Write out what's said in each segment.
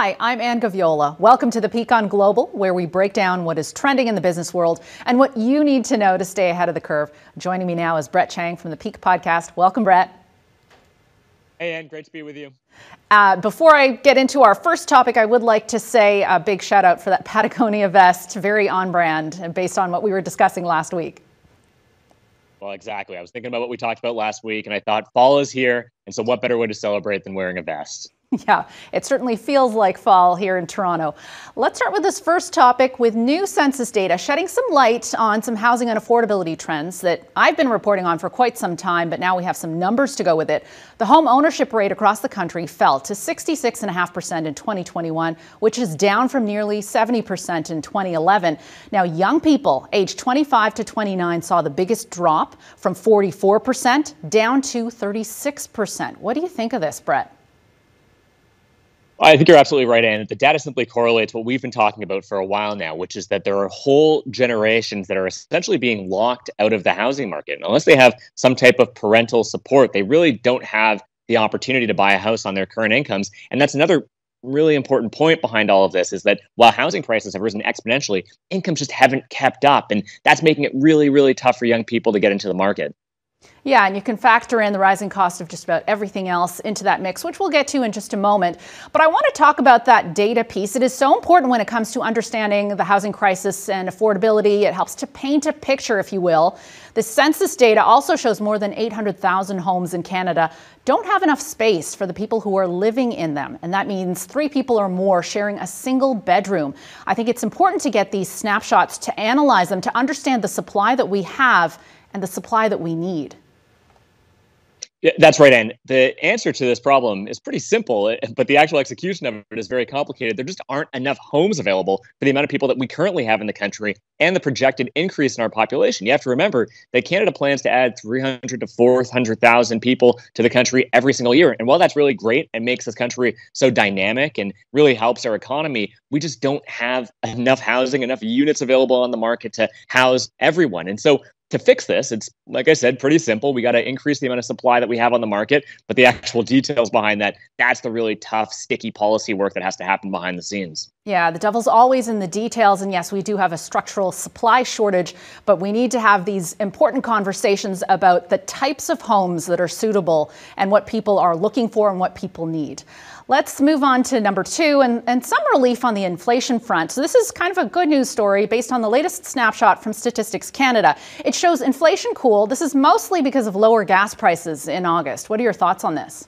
Hi, I'm Gaviola. Welcome to the Peak on Global, where we break down what is trending in the business world and what you need to know to stay ahead of the curve. Joining me now is Brett Chang from the Peak podcast. Welcome, Brett. Hey, Ann, great to be with you. Before I get into our first topic, I would like to say a big shout out for that Patagonia vest, very on brand based on what we were discussing last week. Well, exactly. I was thinking about what we talked about last week, and I thought fall is here. And so what better way to celebrate than wearing a vest? Yeah, it certainly feels like fall here in Toronto. Let's start with this first topic with new census data shedding some light on some housing and affordability trends that I've been reporting on for quite some time, but now we have some numbers to go with it. The home ownership rate across the country fell to 66.5% in 2021, which is down from nearly 70% in 2011. Now, young people aged 25 to 29 saw the biggest drop from 44% down to 36%. What do you think of this, Brett? I think you're absolutely right, Ann. The data simply correlates what we've been talking about for a while now, which is that there are whole generations that are essentially being locked out of the housing market. And unless they have some type of parental support, they really don't have the opportunity to buy a house on their current incomes. And that's another really important point behind all of this, is that while housing prices have risen exponentially, incomes just haven't kept up. And that's making it really, really tough for young people to get into the market. Yeah, and you can factor in the rising cost of just about everything else into that mix, which we'll get to in just a moment. But I want to talk about that data piece. It is so important when it comes to understanding the housing crisis and affordability. It helps to paint a picture, if you will. The census data also shows more than 800,000 homes in Canada don't have enough space for the people who are living in them. And that means 3 people or more sharing a single bedroom. I think it's important to get these snapshots, to analyze them, to understand the supply that we have and the supply that we need. Yeah, that's right, Ann. The answer to this problem is pretty simple, but the actual execution of it is very complicated. There just aren't enough homes available for the amount of people that we currently have in the country and the projected increase in our population. You have to remember that Canada plans to add 300 to 400,000 people to the country every single year. And while that's really great and makes this country so dynamic and really helps our economy, we just don't have enough housing, enough units available on the market to house everyone. And so to fix this, it's, like I said, pretty simple. We got to increase the amount of supply that we have on the market, but the actual details behind that, that's the really tough, sticky policy work that has to happen behind the scenes. Yeah, the devil's always in the details. And yes, we do have a structural supply shortage, but we need to have these important conversations about the types of homes that are suitable and what people are looking for and what people need. Let's move on to number 2 and some relief on the inflation front. So this is kind of a good news story based on the latest snapshot from Statistics Canada. It shows inflation cooled. This is mostly because of lower gas prices in August. What are your thoughts on this?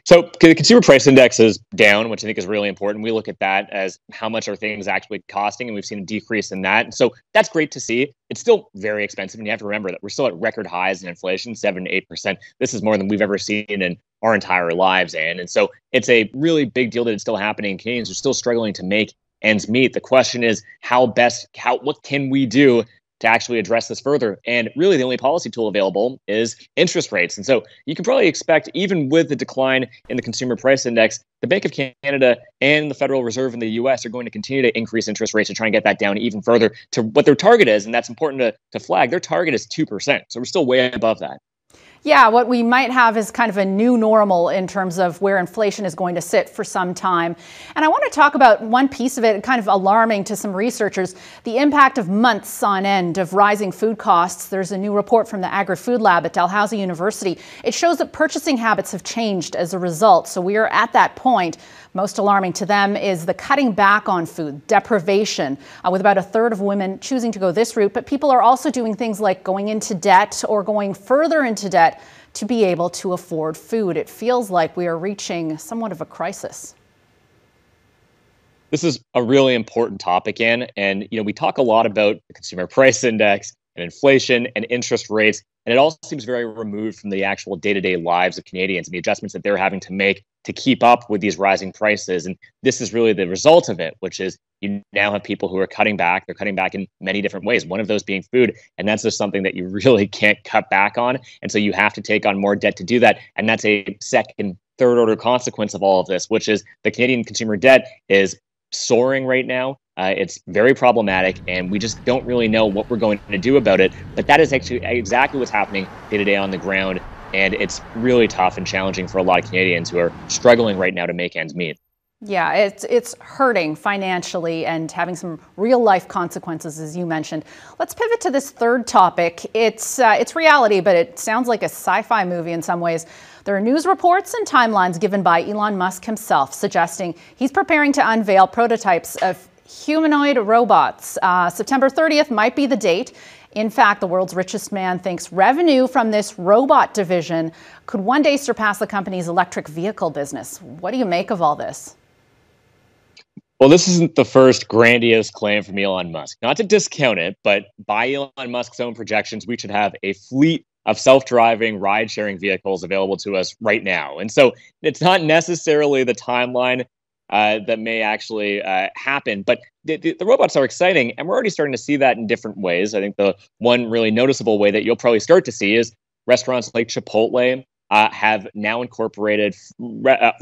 So the consumer price index is down, which I think is really important. We look at that as how much are things actually costing, and we've seen a decrease in that. And so that's great to see. It's still very expensive, and you have to remember that we're still at record highs in inflation, 7 to 8%. This is more than we've ever seen in our entire lives, and so it's a really big deal that it's still happening. Canadians are still struggling to make ends meet. The question is what can we do to actually address this further? And really the only policy tool available is interest rates. And so you can probably expect, even with the decline in the consumer price index, the Bank of Canada and the Federal Reserve in the US are going to continue to increase interest rates to try and get that down even further to what their target is. And that's important to flag. Their target is 2%. So we're still way above that. Yeah, what we might have is kind of a new normal in terms of where inflation is going to sit for some time. And I want to talk about one piece of it, kind of alarming to some researchers, the impact of months on end of rising food costs. There's a new report from the Agri-Food Lab at Dalhousie University. It shows that purchasing habits have changed as a result. So we are at that point. Most alarming to them is the cutting back on food, deprivation, with about 1/3 of women choosing to go this route. But people are also doing things like going into debt or going further into debt to be able to afford food. It feels like we are reaching somewhat of a crisis. This is a really important topic, Ann. And, we talk a lot about the consumer price index and inflation and interest rates, and it all seems very removed from the actual day-to-day lives of Canadians and the adjustments that they're having to make to keep up with these rising prices. And this is really the result of it, which is you now have people who are cutting back. They're cutting back in many different ways, one of those being food. And that's just something that you really can't cut back on. And so you have to take on more debt to do that. And that's a second, third order consequence of all of this, which is the Canadian consumer debt is soaring right now. It's very problematic, and we just don't really know what we're going to do about it. But that is actually exactly what's happening day to day on the ground. And it's really tough and challenging for a lot of Canadians who are struggling right now to make ends meet. Yeah, it's hurting financially and having some real life consequences, as you mentioned. Let's pivot to this third topic. It's reality, but it sounds like a sci-fi movie in some ways. There are news reports and timelines given by Elon Musk himself suggesting he's preparing to unveil prototypes of humanoid robots. September 30th might be the date. In fact, the world's richest man thinks revenue from this robot division could one day surpass the company's electric vehicle business. What do you make of all this? Well, this isn't the first grandiose claim from Elon Musk. Not to discount it, but by Elon Musk's own projections, we should have a fleet of self-driving ride-sharing vehicles available to us right now. And so it's not necessarily the timeline that may actually happen, but the robots are exciting, and we're already starting to see that in different ways. I think the one really noticeable way that you'll probably start to see is restaurants like Chipotle have now incorporated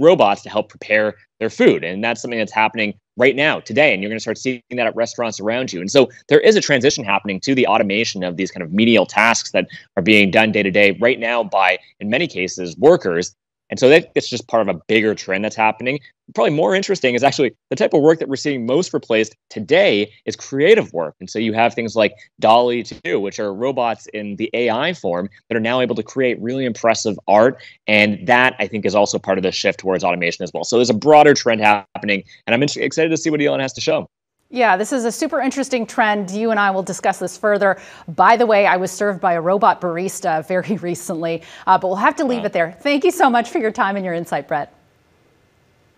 robots to help prepare their food. And that's something that's happening right now, today. And you're going to start seeing that at restaurants around you. And so there is a transition happening to the automation of these kind of menial tasks that are being done day to day right now by, in many cases, workers. And so it's just part of a bigger trend that's happening. Probably more interesting is actually the type of work that we're seeing most replaced today is creative work. And so you have things like DALL-E 2, which are robots in the AI form that are now able to create really impressive art. And that, I think, is also part of the shift towards automation as well. So there's a broader trend happening, and I'm excited to see what Elon has to show. Yeah, this is a super interesting trend. You and I will discuss this further. By the way, I was served by a robot barista very recently, but we'll have to leave it there. Thank you so much for your time and your insight, Brett.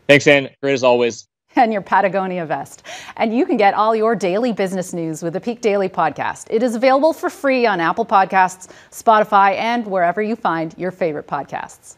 Thanks, Ann. Great as always. And your Patagonia vest. And you can get all your daily business news with the Peak Daily podcast. It is available for free on Apple Podcasts, Spotify, and wherever you find your favorite podcasts.